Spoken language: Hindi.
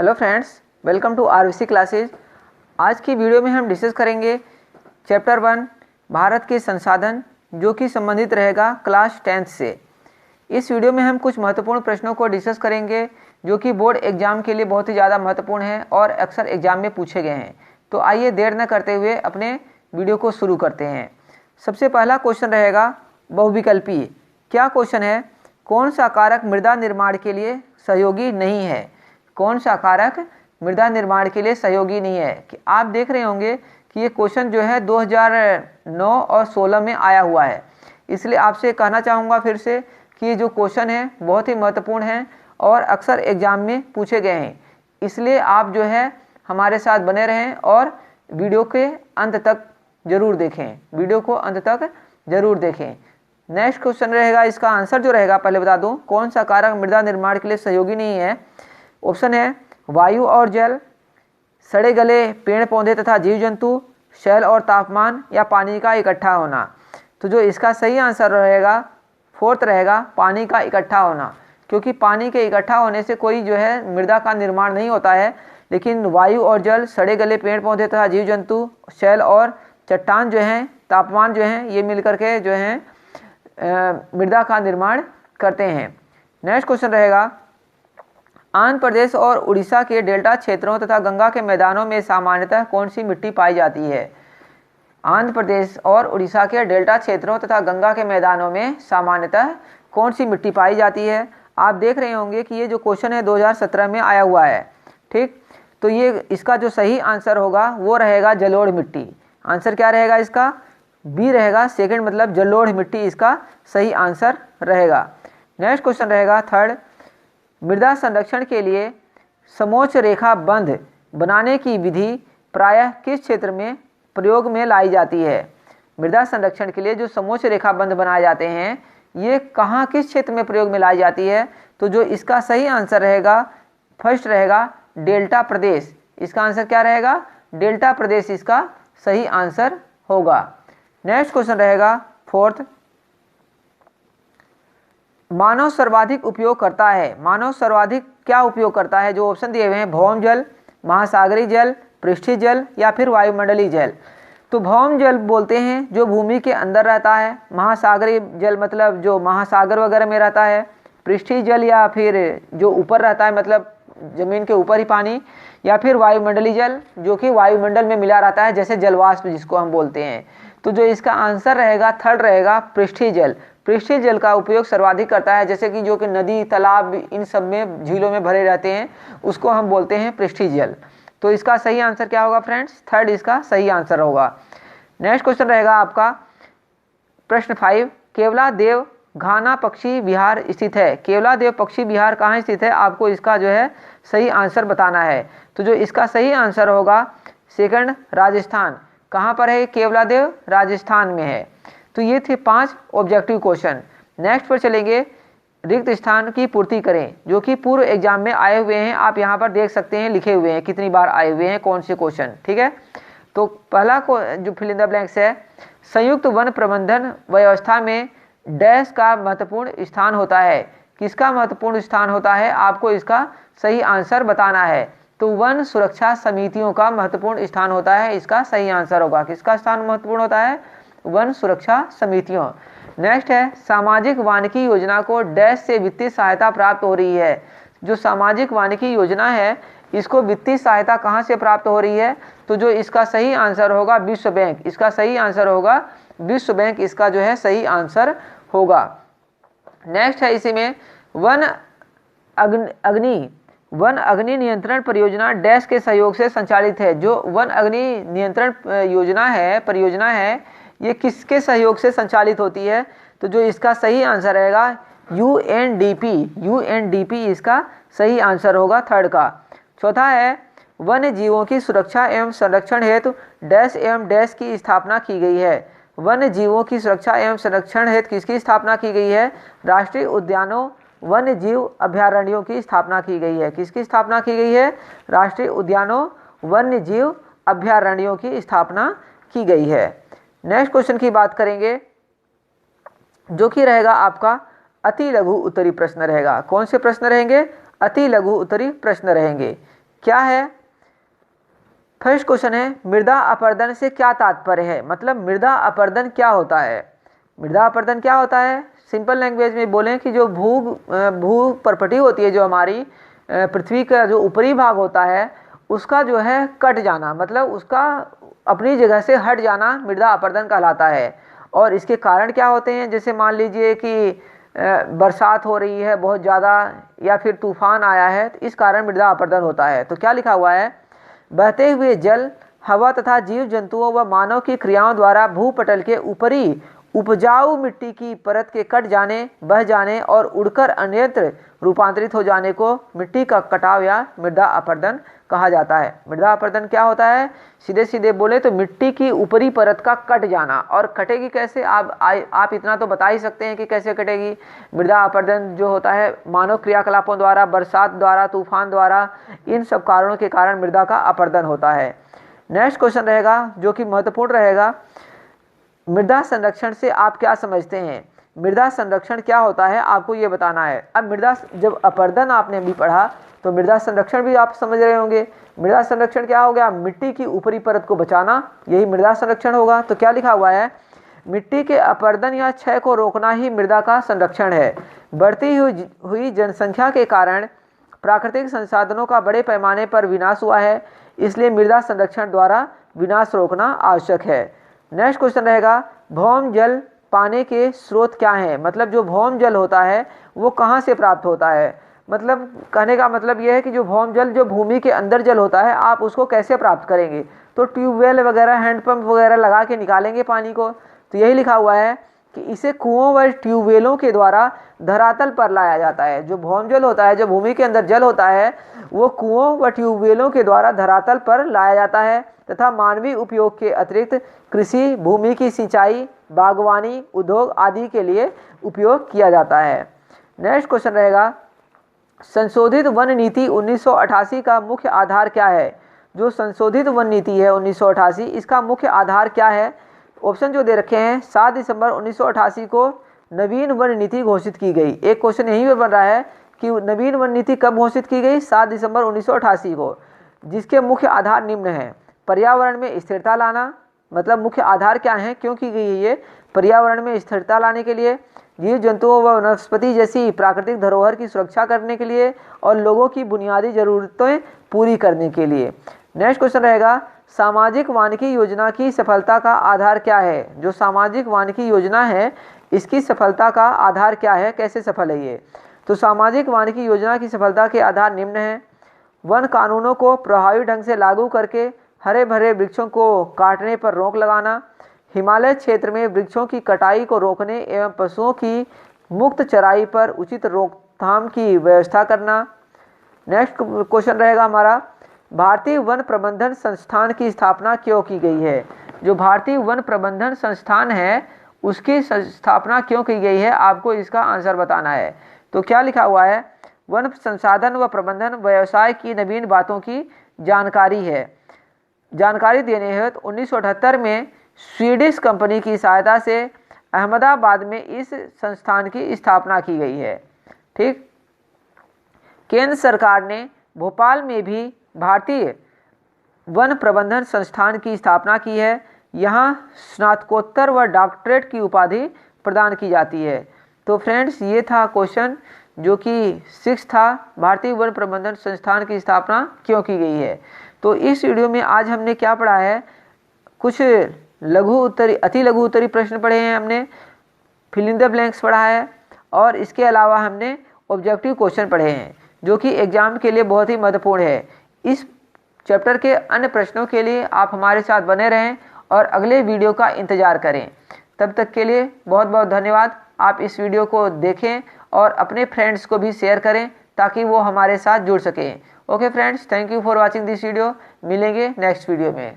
Hello friends, welcome to RVC classes. आज की वीडियो में हम डिस्कस करेंगे चैप्टर 1 भारत के संसाधन, जो कि संबंधित रहेगा क्लास 10th से। इस वीडियो में हम कुछ महत्वपूर्ण प्रश्नों को डिस्कस करेंगे जो कि बोर्ड एग्जाम के लिए बहुत ही ज़्यादा महत्वपूर्ण है और अक्सर एग्जाम में पूछे गए हैं। तो आइए देर न करते हुए अपने वीडियो को शुरू करते हैं। सबसे पहला क्वेश्चन रहेगा बहुविकल्पीय। क्या क्वेश्चन है? कौन सा कारक मृदा निर्माण के लिए सहयोगी नहीं है? कौन सा कारक मृदा निर्माण के लिए सहयोगी नहीं है? कि आप देख रहे होंगे कि ये क्वेश्चन जो है 2009 और 16 में आया हुआ है। इसलिए आपसे कहना चाहूँगा फिर से कि ये जो क्वेश्चन है बहुत ही महत्वपूर्ण है और अक्सर एग्जाम में पूछे गए हैं। इसलिए आप जो है हमारे साथ बने रहें और वीडियो के अंत तक जरूर देखें, वीडियो को अंत तक जरूर देखें। नेक्स्ट क्वेश्चन रहेगा, इसका आंसर जो रहेगा पहले बता दूं, कौन सा कारक मृदा निर्माण के लिए सहयोगी नहीं है? ऑप्शन है वायु और जल, सड़े गले पेड़ पौधे तथा जीव जंतु, शैल और तापमान, या पानी का इकट्ठा होना। तो जो इसका सही आंसर रहेगा फोर्थ रहेगा पानी का इकट्ठा होना, क्योंकि पानी के इकट्ठा होने से कोई जो है मृदा का निर्माण नहीं होता है, लेकिन वायु और जल, सड़े गले पेड़ पौधे तथा जीव जंतु, शैल और चट्टान जो हैं, तापमान जो हैं, ये मिलकर के जो हैं मृदा का निर्माण करते हैं। नेक्स्ट क्वेश्चन रहेगा, आंध्र प्रदेश और उड़ीसा के डेल्टा क्षेत्रों तथा गंगा के मैदानों में सामान्यतः कौन सी मिट्टी पाई जाती है? आंध्र प्रदेश और उड़ीसा के डेल्टा क्षेत्रों तथा गंगा के मैदानों में सामान्यतः कौन सी मिट्टी पाई जाती है? आप देख रहे होंगे कि ये जो क्वेश्चन है 2017 में आया हुआ है। ठीक, तो ये इसका जो सही आंसर होगा वो रहेगा जलोढ़ मिट्टी। आंसर क्या रहेगा इसका? बी रहेगा, सेकंड मतलब जलोढ़ मिट्टी इसका सही आंसर रहेगा। नेक्स्ट क्वेश्चन रहेगा थर्ड, मृदा संरक्षण के लिए समोच्च रेखा बंध बनाने की विधि प्रायः किस क्षेत्र में प्रयोग में लाई जाती है? मृदा संरक्षण के लिए जो समोच्च रेखा बंध बनाए जाते हैं ये कहाँ, किस क्षेत्र में प्रयोग में लाई जाती है? तो जो इसका सही आंसर रहेगा फर्स्ट रहेगा डेल्टा प्रदेश। इसका आंसर क्या रहेगा? डेल्टा प्रदेश इसका सही आंसर होगा। नेक्स्ट क्वेश्चन रहेगा फोर्थ, मानव सर्वाधिक उपयोग करता है। मानव सर्वाधिक क्या उपयोग करता है? जो ऑप्शन दिए हुए हैं भौम जल, महासागरीय जल, पृष्ठीय जल, या फिर वायुमंडलीय जल। तो भौम जल बोलते हैं जो भूमि के अंदर रहता है, महासागरीय जल मतलब जो महासागर वगैरह में रहता है, पृष्ठीय जल या फिर जो ऊपर रहता है मतलब जमीन के ऊपर ही पानी, या फिर वायुमंडलीय जल जो कि वायुमंडल में मिला रहता है, जैसे जलवाष्प जिसको हम बोलते हैं। तो जो इसका आंसर रहेगा थर्ड रहेगा पृष्ठीय जल। पृष्ठीय जल का उपयोग सर्वाधिक करता है, जैसे कि जो कि नदी तालाब इन सब में झीलों में भरे रहते हैं उसको हम बोलते हैं पृष्ठीय जल। तो इसका सही आंसर क्या होगा फ्रेंड्स? थर्ड इसका सही आंसर होगा। नेक्स्ट क्वेश्चन रहेगा आपका प्रश्न 5, केवलादेव घाना पक्षी विहार स्थित है। केवलादेव पक्षी विहार कहाँ स्थित है? आपको इसका जो है सही आंसर बताना है। तो जो इसका सही आंसर होगा सेकंड राजस्थान। कहाँ पर है केवलादेव? राजस्थान में है। तो ये थे 5 ऑब्जेक्टिव क्वेश्चन। नेक्स्ट पर चलेंगे, रिक्त स्थान की पूर्ति करें, जो कि पूर्व एग्जाम में आए हुए हैं। आप यहाँ पर देख सकते हैं लिखे हुए हैं कितनी बार आए हुए हैं कौन से क्वेश्चन। ठीक है, तो पहला को जो फिल इन द ब्लैंक्स है, संयुक्त वन प्रबंधन व्यवस्था में डैश का महत्वपूर्ण स्थान होता है। किसका महत्वपूर्ण स्थान होता है? आपको इसका सही आंसर बताना है। तो वन सुरक्षा समितियों का महत्वपूर्ण स्थान होता है, इसका सही आंसर होगा। किसका स्थान महत्वपूर्ण होता है? वन सुरक्षा समितियों। नेक्स्ट है, सामाजिक वानिकी योजना को डैश से वित्तीय सहायता प्राप्त हो रही है। जो सामाजिक वानिकी योजना है इसको वित्तीय सहायता कहाँ से प्राप्त हो रही है? तो जो इसका सही आंसर होगा विश्व बैंक। इसका सही आंसर होगा विश्व बैंक, इसका जो है सही आंसर होगा। नेक्स्ट है इसी में, वन अग्नि नियंत्रण परियोजना डैश के सहयोग से संचालित है। जो वन अग्नि नियंत्रण परियोजना है ये किसके सहयोग से संचालित होती है? तो जो इसका सही आंसर रहेगा यूएनडीपी इसका सही आंसर होगा थर्ड का। चौथा है, वन्य जीवों की सुरक्षा एवं संरक्षण हेतु डैश एवं डैश की स्थापना की गई है। वन्य जीवों की सुरक्षा एवं संरक्षण हेतु किसकी स्थापना की गई है? राष्ट्रीय उद्यानों वन्य जीव अभयारण्यों की स्थापना की गई है। किसकी स्थापना की गई है? राष्ट्रीय उद्यानों वन्य जीव अभयारण्यों की स्थापना की गई है। नेक्स्ट क्वेश्चन की बात करेंगे जो कि रहेगा आपका अति लघु उत्तरी प्रश्न रहेगा। कौन से प्रश्न रहेंगे? अति लघु उत्तरी प्रश्न रहेंगे। क्या है? फर्स्ट क्वेश्चन है मृदा अपरदन से क्या तात्पर्य है, मतलब मृदा अपरदन क्या होता है? मृदा अपरदन क्या होता है? सिंपल लैंग्वेज में बोलें कि जो भू परपटी होती है, जो हमारी पृथ्वी का जो ऊपरी भाग होता है उसका जो है कट जाना, मतलब उसका अपनी जगह से हट जाना मृदा अपरदन कहलाता है। और इसके कारण क्या होते हैं? जैसे मान लीजिए कि बरसात हो रही है बहुत ज़्यादा या फिर तूफान आया है, तो इस कारण मृदा अपरदन होता है। तो क्या लिखा हुआ है? बहते हुए जल, हवा तथा जीव जंतुओं व मानव की क्रियाओं द्वारा भूपटल के ऊपरी उपजाऊ मिट्टी की परत के कट जाने, बह जाने और उड़कर अन्यत्र रूपांतरित हो जाने को मिट्टी का कटाव या मृदा अपरदन कहा जाता है। मृदा अपरदन क्या होता है? सीधे सीधे बोले तो मिट्टी की ऊपरी परत का कट जाना। और कटेगी कैसे? आप इतना तो बता ही सकते हैं कि कैसे कटेगी। मृदा अपरदन जो होता है मानव क्रियाकलापों द्वारा, बरसात द्वारा, तूफान द्वारा, इन सब कारणों के कारण मृदा का अपरदन होता है। नेक्स्ट क्वेश्चन रहेगा जो कि महत्वपूर्ण रहेगा, मृदा संरक्षण से आप क्या समझते हैं? मृदा संरक्षण क्या होता है आपको ये बताना है। अब मृदा, जब अपरदन आपने अभी पढ़ा तो मृदा संरक्षण भी आप समझ रहे होंगे। मृदा संरक्षण क्या हो गया? मिट्टी की ऊपरी परत को बचाना, यही मृदा संरक्षण होगा। तो क्या लिखा हुआ है? मिट्टी के अपरदन या क्षय को रोकना ही मृदा का संरक्षण है। बढ़ती हुई जनसंख्या के कारण प्राकृतिक संसाधनों का बड़े पैमाने पर विनाश हुआ है, इसलिए मृदा संरक्षण द्वारा विनाश रोकना आवश्यक है। नेक्स्ट क्वेश्चन रहेगा, भौम जल पाने के स्रोत क्या हैं? मतलब जो भौम जल होता है वो कहाँ से प्राप्त होता है? मतलब कहने का मतलब यह है कि जो भौम जल, जो भूमि के अंदर जल होता है, आप उसको कैसे प्राप्त करेंगे? तो ट्यूबवेल वगैरह, हैंडपंप वगैरह लगा के निकालेंगे पानी को। तो यही लिखा हुआ है कि इसे कुओं व ट्यूबवेलों के द्वारा धरातल पर लाया जाता है। जो भौम जल होता है, जो भूमि के अंदर जल होता है, वो कुओं व ट्यूबवेलों के द्वारा धरातल पर लाया जाता है तथा मानवीय उपयोग के अतिरिक्त कृषि, भूमि की सिंचाई, बागवानी, उद्योग आदि के लिए उपयोग किया जाता है। नेक्स्ट क्वेश्चन रहेगा, संशोधित वन नीति 1988 का मुख्य आधार क्या है? जो संशोधित वन नीति है 1988, इसका मुख्य आधार क्या है? ऑप्शन जो दे रखे हैं, 7 दिसंबर 1988 को नवीन वन नीति घोषित की गई। एक क्वेश्चन यहीं पर बन रहा है कि नवीन वन नीति कब घोषित की गई? 7 दिसंबर 1988 को, जिसके मुख्य आधार निम्न है। पर्यावरण में स्थिरता लाना, मतलब मुख्य आधार क्या है, क्यों की गई है ये? पर्यावरण में स्थिरता लाने के लिए, जीव जंतुओं व वनस्पति जैसी प्राकृतिक धरोहर की सुरक्षा करने के लिए और लोगों की बुनियादी जरूरतें पूरी करने के लिए। नेक्स्ट क्वेश्चन रहेगा, सामाजिक वानिकी योजना की सफलता का आधार क्या है? जो सामाजिक वानिकी योजना है इसकी सफलता का आधार क्या है, कैसे सफल है ये? तो सामाजिक वानिकी योजना की सफलता के आधार निम्न हैं। वन कानूनों को प्रभावी ढंग से लागू करके हरे भरे वृक्षों को काटने पर रोक लगाना, हिमालय क्षेत्र में वृक्षों की कटाई को रोकने एवं पशुओं की मुक्त चराई पर उचित रोकथाम की व्यवस्था करना। नेक्स्ट क्वेश्चन रहेगा हमारा, भारतीय वन प्रबंधन संस्थान की स्थापना क्यों की गई है? जो भारतीय वन प्रबंधन संस्थान है उसकी स्थापना क्यों की गई है, आपको इसका आंसर बताना है। तो क्या लिखा हुआ है? वन संसाधन व प्रबंधन व्यवसाय की नवीन बातों की जानकारी है। जानकारी देने हेतु 1978 में स्वीडिश कंपनी की सहायता से अहमदाबाद में इस संस्थान की स्थापना की गई है। ठीक, केंद्र सरकार ने भोपाल में भी भारतीय वन प्रबंधन संस्थान की स्थापना की है। यहाँ स्नातकोत्तर व डॉक्टरेट की उपाधि प्रदान की जाती है। तो फ्रेंड्स, ये था क्वेश्चन जो कि 6 था, भारतीय वन प्रबंधन संस्थान की स्थापना क्यों की गई है। तो इस वीडियो में आज हमने क्या पढ़ा है, कुछ लघु उत्तरी, अति लघु उत्तरी प्रश्न पढ़े हैं हमने, फिल इन द ब्लैंक्स पढ़ा है, और इसके अलावा हमने ऑब्जेक्टिव क्वेश्चन पढ़े हैं जो कि एग्जाम के लिए बहुत ही महत्वपूर्ण है। इस चैप्टर के अन्य प्रश्नों के लिए आप हमारे साथ बने रहें और अगले वीडियो का इंतज़ार करें। तब तक के लिए बहुत बहुत धन्यवाद। आप इस वीडियो को देखें और अपने फ्रेंड्स को भी शेयर करें ताकि वो हमारे साथ जुड़ सकें। Okay friends, thank you for watching this video. मिलेंगे नेक्स्ट वीडियो में।